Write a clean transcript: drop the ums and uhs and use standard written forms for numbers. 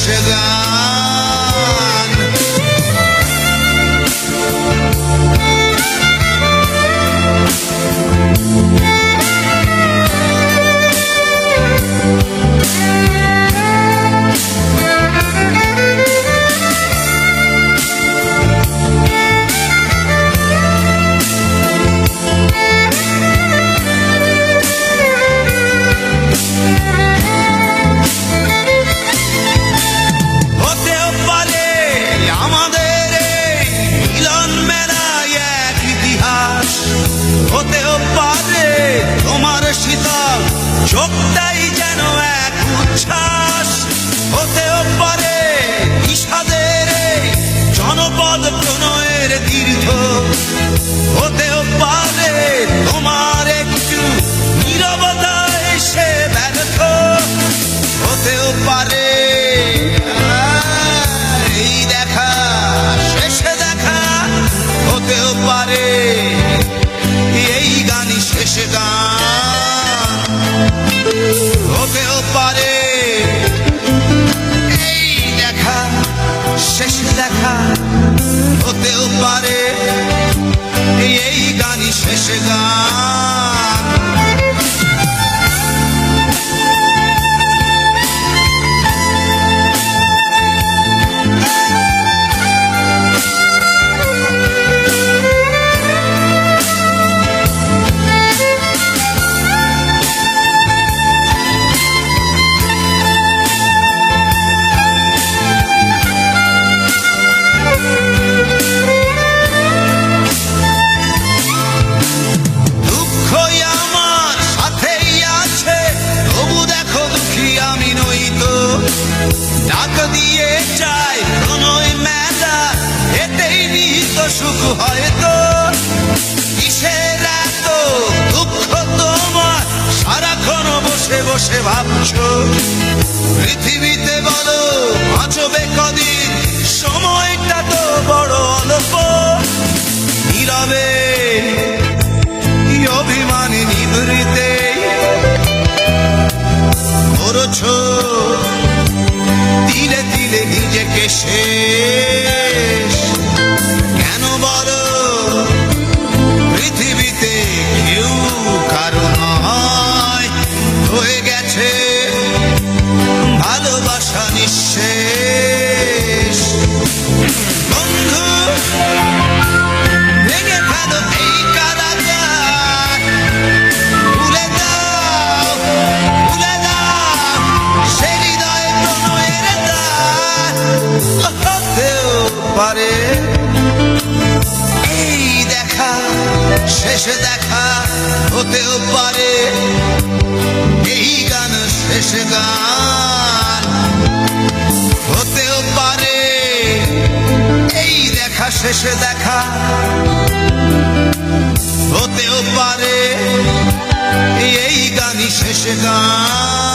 গান। চোখটাই যেন এক উচ্ছ্বাস, হতেও পারে বিষাদের জনপদ প্রণয়ের তীর্থ, হতেও পারে তোমার একটু নীরবতা এসে ব্যর্থ, হতেও পারে এই দেখা শেষে দেখা, হতেও পারে এই গানই শেষ গান, হতেও পারে এই দেখা শেষ দেখা, হতেও পারে এই গানই শেষ গান। ডাক দিয়ে চাই প্রণয় মেলা, এতেই নিহিত সুখ হয়তো, কিসের এত দুঃখ তোমার সারাক্ষণ বসে বসে ভাবছো, পৃথিবীতে বলো বাঁচবে কদিন, সময়টা তো বড় অল্প, নীরবে অভিমানী নিভৃতে করছো দিলে দিলে নিজেকে শেষ, কেন বলো পৃথিবীতে কেউ কারো নয়, হয়ে গেছে ভালোবাসা নিঃশেষ। বন্ধু ভেঙে ফেলো এই কারাগার, ভুলে দাও ভুলে দাও সে হৃদয় প্রণয়ের দ্বার, হতেও পারে এই দেখা শেষ দেখা, হতেও পারে এই গান শেষ গান, হতেও পারে এই দেখা শেষ দেখা, হতেও পারে এই গানই শেষ গান।